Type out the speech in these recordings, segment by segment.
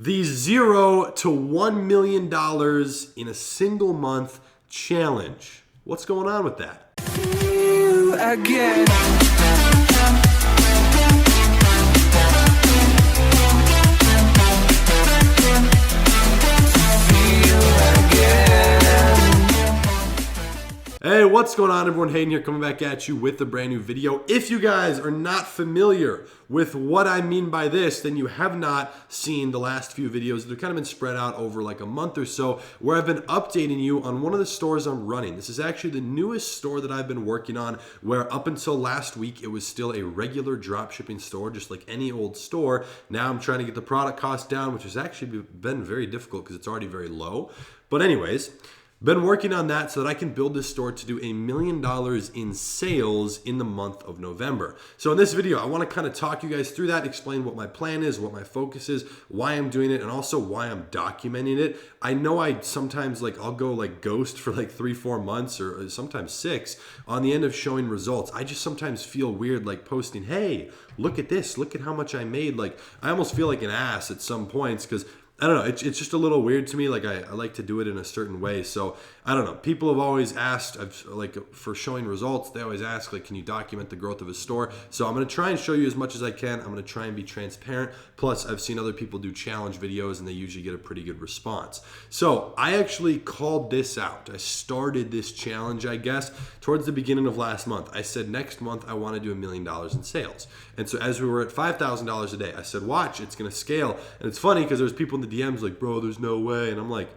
the $0 to $1 million in a single month challenge. What's going on with that? You again. Hey, what's going on everyone? Hayden here, coming back at you with a brand new video. If you guys are not familiar with what I mean by this, then you have not seen the last few videos. They've kind of been spread out over like a month or so, where I've been updating you on one of the stores I'm running. This is actually the newest store that I've been working on, where up until last week, it was still a regular drop shipping store, just like any old store. Now I'm trying to get the product cost down, which has actually been very difficult because it's already very low. But anyways, been working on that so that I can build this store to do $1 million in sales in the month of November. So in this video, I want to kind of talk you guys through that, explain what my plan is, what my focus is, why I'm doing it, and also why I'm documenting it. I know I sometimes I'll go ghost for 3-4 months or sometimes 6 on the end of showing results. I just sometimes feel weird posting, hey, look at this, look at how much I made. I almost feel like an ass at some points because I don't know. It's just a little weird to me. I like to do it in a certain way. So I don't know. People have always asked, for showing results, they always ask, can you document the growth of a store? So I'm going to try and show you as much as I can. I'm going to try and be transparent. Plus, I've seen other people do challenge videos and they usually get a pretty good response. So I actually called this out. I started this challenge, I guess, towards the beginning of last month. I said next month I want to do $1 million in sales. And so as we were at $5,000 a day, I said, watch, it's going to scale. And it's funny because there's people in the DMs bro, there's no way. And I'm like,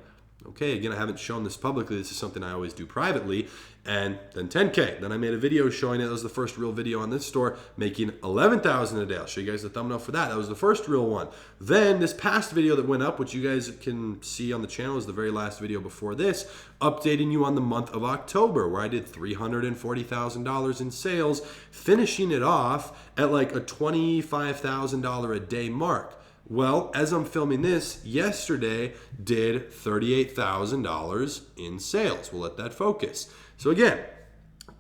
okay, again, I haven't shown this publicly. This is something I always do privately. And then 10K. Then I made a video showing it. That was the first real video on this store, making $11,000 a day. I'll show you guys the thumbnail for that. That was the first real one. Then this past video that went up, which you guys can see on the channel, is the very last video before this, updating you on the month of October, where I did $340,000 in sales, finishing it off at a $25,000 a day mark. Well, as I'm filming this, yesterday did $38,000 in sales. We'll let that focus. So again,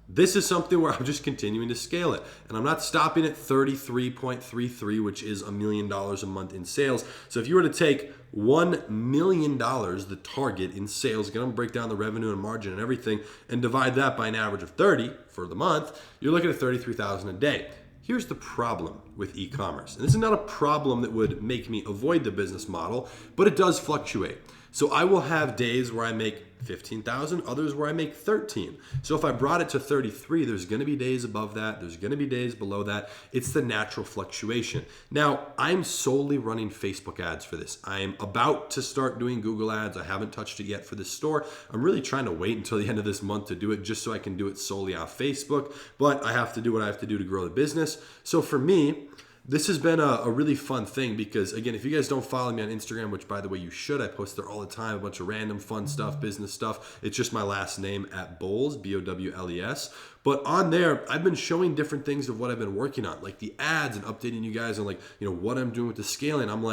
this is something where I'm just continuing to scale it. And I'm not stopping at 33.33, which is $1 million a month in sales. So if you were to take $1 million, the target in sales, again, I'm gonna break down the revenue and margin and everything, and divide that by an average of 30 for the month, you're looking at $33,000 a day. Here's the problem with e-commerce. And this is not a problem that would make me avoid the business model, but it does fluctuate. So I will have days where I make 15,000, others where I make 13. So if I brought it to 33, there's gonna be days above that, there's gonna be days below that. It's the natural fluctuation. Now, I'm solely running Facebook ads for this. I'm about to start doing Google ads. I haven't touched it yet for this store. I'm really trying to wait until the end of this month to do it just so I can do it solely off Facebook, but I have to do what I have to do to grow the business. So for me, this has been a really fun thing because, again, if you guys don't follow me on Instagram, which, by the way, you should. I post there all the time, a bunch of random fun stuff, business stuff. It's just my last name @Bowles, B-O-W-L-E-S. But on there, I've been showing different things of what I've been working on, like the ads, and updating you guys on what I'm doing with the scaling. I'm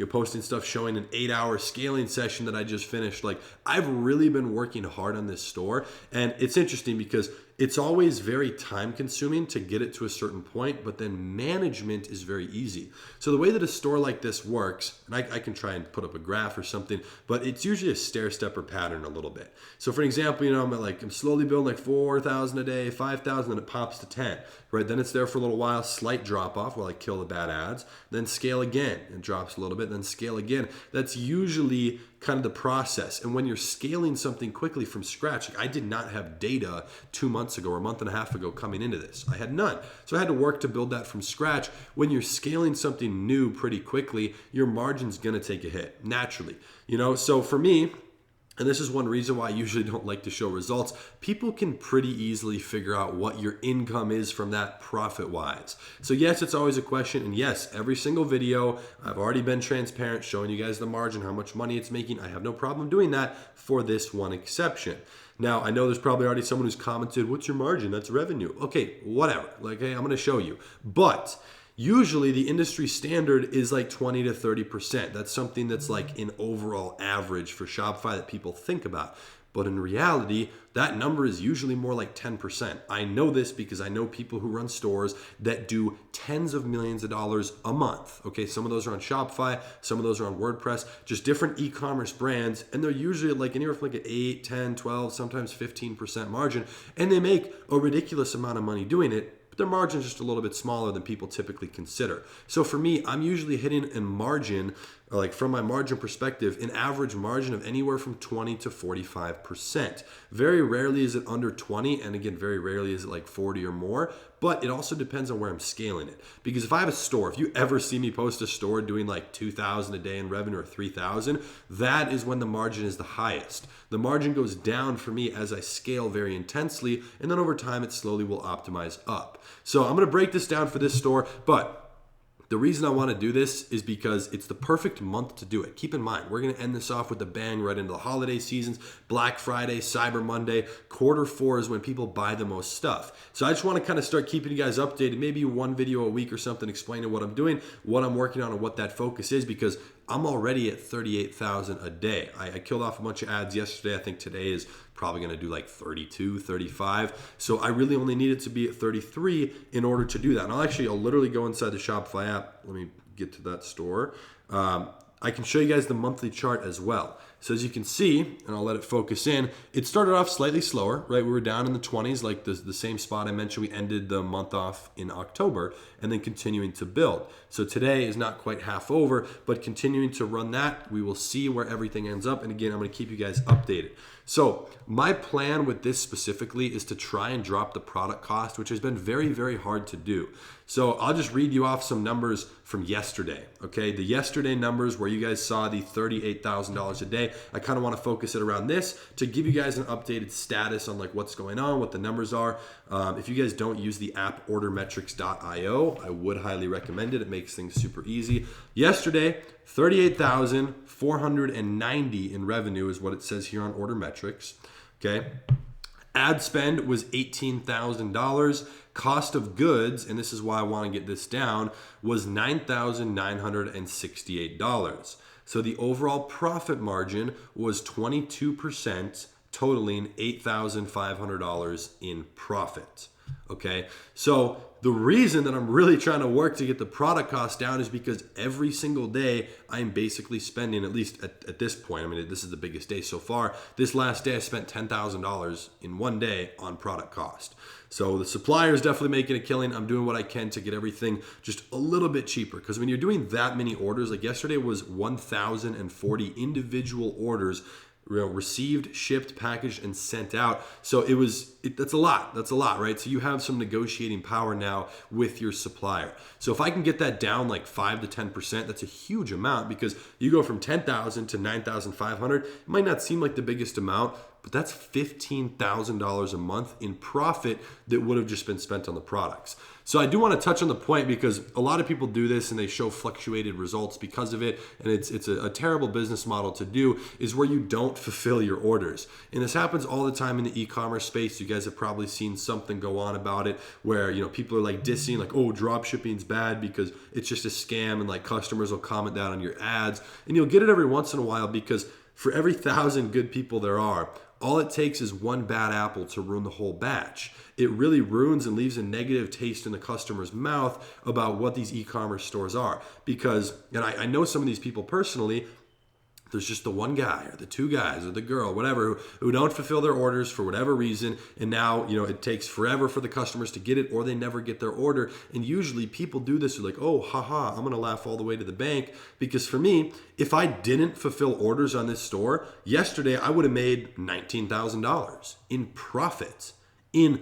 posting stuff showing an 8-hour scaling session that I just finished. I've really been working hard on this store. And it's interesting because it's always very time consuming to get it to a certain point, but then management is very easy. So the way that a store like this works, and I can try and put up a graph or something, but it's usually a stair-stepper pattern a little bit. So for example, I'm slowly building 4,000 a day, 5,000, and it pops to 10, right? Then it's there for a little while, slight drop off while I kill the bad ads, then scale again, it drops a little bit, then scale again. That's usually kind of the process. And when you're scaling something quickly from scratch, I did not have data 2 months ago or a month and a half ago coming into this. I had none. So I had to work to build that from scratch. When you're scaling something new pretty quickly, your margin's gonna take a hit naturally. So for me, and this is one reason why I usually don't like to show results, people can pretty easily figure out what your income is from that profit-wise. So yes, it's always a question, and yes, every single video, I've already been transparent, showing you guys the margin, how much money it's making. I have no problem doing that for this one exception. Now, I know there's probably already someone who's commented, what's your margin? That's revenue. Okay, whatever. Hey, I'm gonna show you. But usually the industry standard is 20 to 30%. That's something that's an overall average for Shopify that people think about. But in reality, that number is usually more like 10%. I know this because I know people who run stores that do tens of millions of dollars a month. Okay, some of those are on Shopify, some of those are on WordPress, just different e-commerce brands, and they're usually like anywhere from like an 8, 10, 12, sometimes 15% margin, and they make a ridiculous amount of money doing it. Their margin's just a little bit smaller than people typically consider. So for me, I'm usually hitting a margin, like from my margin perspective, an average margin of anywhere from 20 to 45%. Very rarely is it under 20, and again, very rarely is it like 40 or more, but it also depends on where I'm scaling it. Because if I have a store, if you ever see me post a store doing like 2,000 a day in revenue or 3,000, that is when the margin is the highest. The margin goes down for me as I scale very intensely, and then over time it slowly will optimize up. So I'm gonna break this down for this store, but the reason I want to do this is because it's the perfect month to do it. Keep in mind, we're going to end this off with a bang right into the holiday seasons, Black Friday, Cyber Monday. Q4 is when people buy the most stuff. So I just want to kind of start keeping you guys updated, maybe one video a week or something explaining what I'm doing, what I'm working on, and what that focus is, because I'm already at 38,000 a day. I killed off a bunch of ads yesterday. I think today is probably going to do like 32, 35. So I really only need it to be at 33 in order to do that. And I'll literally go inside the Shopify app. Let me get to that store. I can show you guys the monthly chart as well. So as you can see, and I'll let it focus in, it started off slightly slower, right? We were down in the 20s, like the same spot I mentioned. We ended the month off in October and then continuing to build. So today is not quite half over, but continuing to run that, we will see where everything ends up. And again, I'm going to keep you guys updated. So my plan with this specifically is to try and drop the product cost, which has been very, very hard to do. So I'll just read you off some numbers from yesterday, okay? The yesterday numbers where you guys saw the $38,000 a day, I kind of want to focus it around this to give you guys an updated status on like what's going on, what the numbers are. If you guys don't use the app ordermetrics.io, I would highly recommend it. It makes things super easy. Yesterday, 38,490 in revenue is what it says here on Order Metrics, okay? Ad spend was $18,000. Cost of goods, and this is why I want to get this down, was $9,968. So the overall profit margin was 22%, totaling $8,500 in profit. Okay, so the reason that I'm really trying to work to get the product cost down is because every single day I'm basically spending, at least at this point, I mean, this is the biggest day so far. This last day I spent $10,000 in one day on product cost. So the supplier is definitely making a killing. I'm doing what I can to get everything just a little bit cheaper, because when you're doing that many orders, like yesterday was 1,040 individual orders received, shipped, packaged, and sent out. So that's a lot. That's a lot, right? So you have some negotiating power now with your supplier. So if I can get that down like 5 to 10%, that's a huge amount, because you go from 10,000 to 9,500. It might not seem like the biggest amount, but that's $15,000 a month in profit that would have just been spent on the products. So I do want to touch on the point, because a lot of people do this and they show fluctuated results because of it. And it's a terrible business model to do, is where you don't fulfill your orders. And this happens all the time in the e-commerce space. You guys have probably seen something go on about it where, people are like dissing, like, oh, drop shipping's bad because it's just a scam, and like customers will comment that on your ads. And you'll get it every once in a while, because for every 1,000 good people there are, all it takes is one bad apple to ruin the whole batch. It really ruins and leaves a negative taste in the customer's mouth about what these e-commerce stores are. Because, and I know some of these people personally, there's just the one guy or the two guys or the girl, whatever, who don't fulfill their orders for whatever reason. And now, it takes forever for the customers to get it, or they never get their order. And usually people do this. They're like, oh, haha, I'm going to laugh all the way to the bank. Because for me, if I didn't fulfill orders on this store, yesterday I would have made $19,000 in profit. And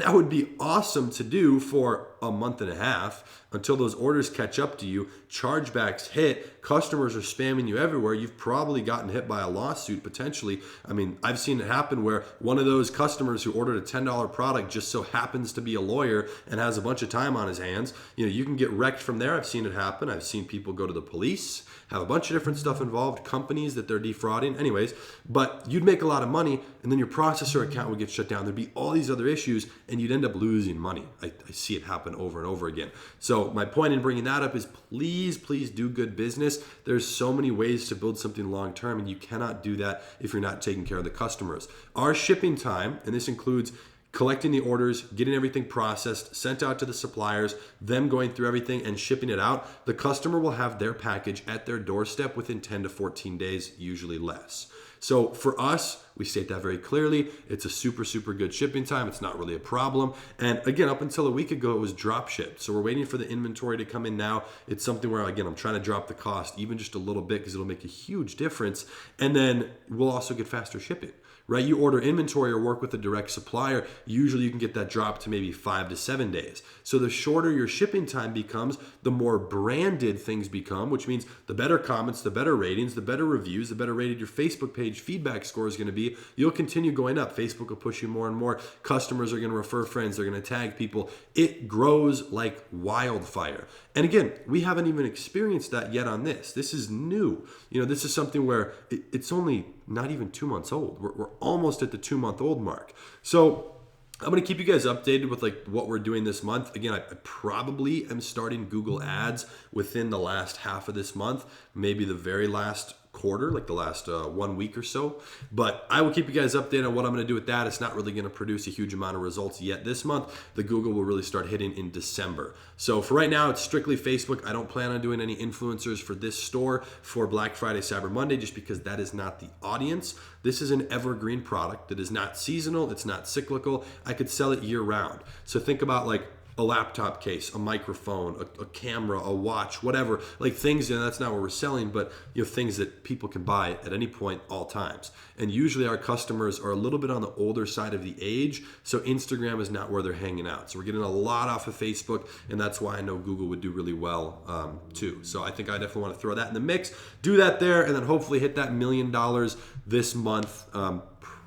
that would be awesome to do for a month and a half until those orders catch up to you, chargebacks hit, customers are spamming you everywhere. You've probably gotten hit by a lawsuit potentially. I mean, I've seen it happen where one of those customers who ordered a $10 product just so happens to be a lawyer and has a bunch of time on his hands. You can get wrecked from there. I've seen it happen. I've seen people go to the police, have a bunch of different stuff involved, companies that they're defrauding. Anyways, but you'd make a lot of money, and then your processor account would get shut down. There'd be all these other issues, and you'd end up losing money. I see it happen over and over again. So So my point in bringing that up is please do good business. There's so many ways to build something long term, and you cannot do that if you're not taking care of the customers. Our shipping time, and this includes collecting the orders, getting everything processed, sent out to the suppliers, them going through everything and shipping it out, the customer will have their package at their doorstep within 10 to 14 days, usually less. So for us, we state that very clearly. It's a super good shipping time. It's not really a problem. And again, up until a week ago, it was drop shipped. So we're waiting for the inventory to come in now. It's something where, again, I'm trying to drop the cost even just a little bit because it'll make a huge difference. And then we'll also get faster shipping. Right? You order inventory or work with a direct supplier, usually you can get that dropped to maybe 5 to 7 days. So the shorter your shipping time becomes, the more branded things become, which means the better comments, the better ratings, the better reviews, the better rated your Facebook page feedback score is going to be. You'll continue going up. Facebook will push you more and more. Customers are going to refer friends. They're going to tag people. It grows like wildfire. And again, we haven't even experienced that yet on this. This is new. This is something where it's only not even 2 months old. We're almost at the 2-month-old mark. So I'm going to keep you guys updated with what we're doing this month. Again, I probably am starting Google Ads within the last half of this month, maybe the very last quarter, like the last 1 week or so. But I will keep you guys updated on what I'm going to do with that. It's not really going to produce a huge amount of results yet this month. The Google will really start hitting in December. So for right now, it's strictly Facebook. I don't plan on doing any influencers for this store for Black Friday, Cyber Monday, just because that is not the audience. This is an evergreen product that is not seasonal. It's not cyclical. I could sell it year round. So think about a laptop case, a microphone, a camera, a watch, whatever, things, that's not what we're selling, but things that people can buy at any point, all times. And usually our customers are a little bit on the older side of the age, so Instagram is not where they're hanging out. So we're getting a lot off of Facebook, and that's why I know Google would do really well too. So I think I definitely want to throw that in the mix, do that there, and then hopefully hit that $1 million this month.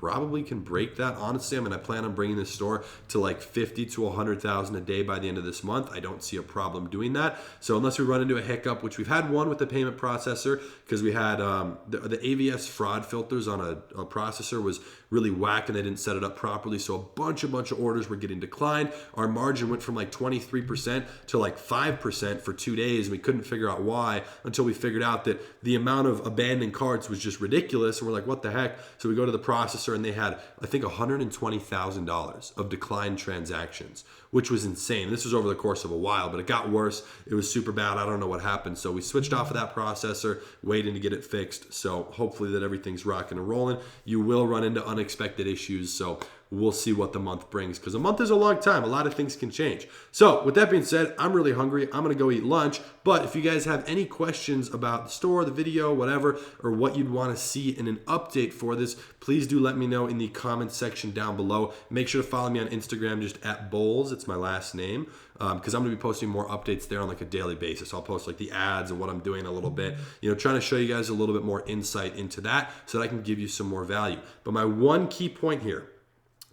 Probably can break that, honestly. I plan on bringing this store to 50 to 100,000 a day by the end of this month. I don't see a problem doing that. So unless we run into a hiccup, which we've had one with the payment processor, because we had the AVS fraud filters on a processor was really whack and they didn't set it up properly. So a bunch of orders were getting declined. Our margin went from 23% to 5% for 2 days. And we couldn't figure out why until we figured out that the amount of abandoned carts was just ridiculous. And we're like, what the heck? So we go to the processor and they had, I think, $120,000 of declined transactions, which was insane. This was over the course of a while, but it got worse. It was super bad. I don't know what happened. So we switched off of that processor, waiting to get it fixed. So hopefully that everything's rocking and rolling. You will run into unexpected issues. So we'll see what the month brings, because a month is a long time. A lot of things can change. So with that being said, I'm really hungry. I'm going to go eat lunch. But if you guys have any questions about the store, the video, whatever, or what you'd want to see in an update for this, please do let me know in the comments section down below. Make sure to follow me on Instagram, just @Bowles. It's my last name, because I'm going to be posting more updates there on a daily basis. I'll post the ads and what I'm doing a little bit, trying to show you guys a little bit more insight into that so that I can give you some more value. But my one key point here,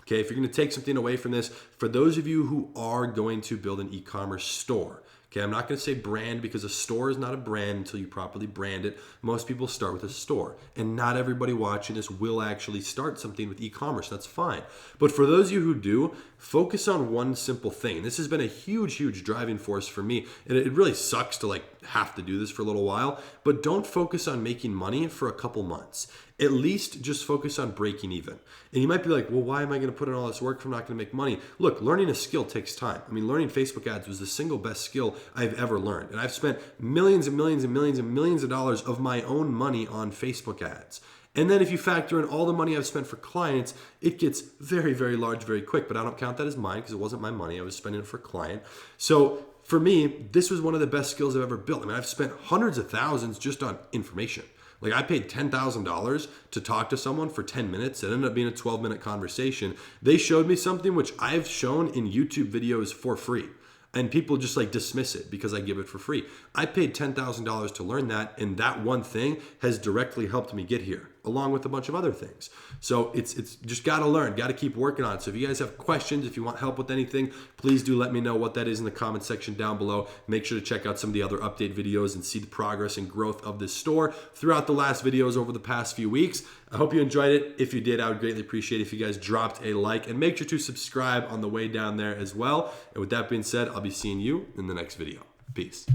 okay, if you're going to take something away from this, for those of you who are going to build an e-commerce store, okay, I'm not going to say brand, because a store is not a brand until you properly brand it. Most people start with a store, and not everybody watching this will actually start something with e-commerce. That's fine. But for those of you who do, focus on one simple thing. This has been a huge driving force for me, and it really sucks to have to do this for a little while, but don't focus on making money for a couple months. At least just focus on breaking even. And you might be like, well, why am I going to put in all this work if I'm not going to make money? Look, learning a skill takes time. Learning Facebook ads was the single best skill I've ever learned. And I've spent millions and millions and millions and millions of dollars of my own money on Facebook ads. And then if you factor in all the money I've spent for clients, it gets very large very quick. But I don't count that as mine because it wasn't my money. I was spending it for a client. So for me, this was one of the best skills I've ever built. I've spent hundreds of thousands just on information. I paid $10,000 to talk to someone for 10 minutes. It ended up being a 12-minute conversation. They showed me something which I've shown in YouTube videos for free. And people just dismiss it because I give it for free. I paid $10,000 to learn that, and that one thing has directly helped me get here, along with a bunch of other things. So it's just got to learn, got to keep working on it. So if you guys have questions, if you want help with anything, please do let me know what that is in the comment section down below. Make sure to check out some of the other update videos and see the progress and growth of this store throughout the last videos over the past few weeks. I hope you enjoyed it. If you did, I would greatly appreciate it if you guys dropped a like, and make sure to subscribe on the way down there as well. And with that being said, I'll be seeing you in the next video. Peace.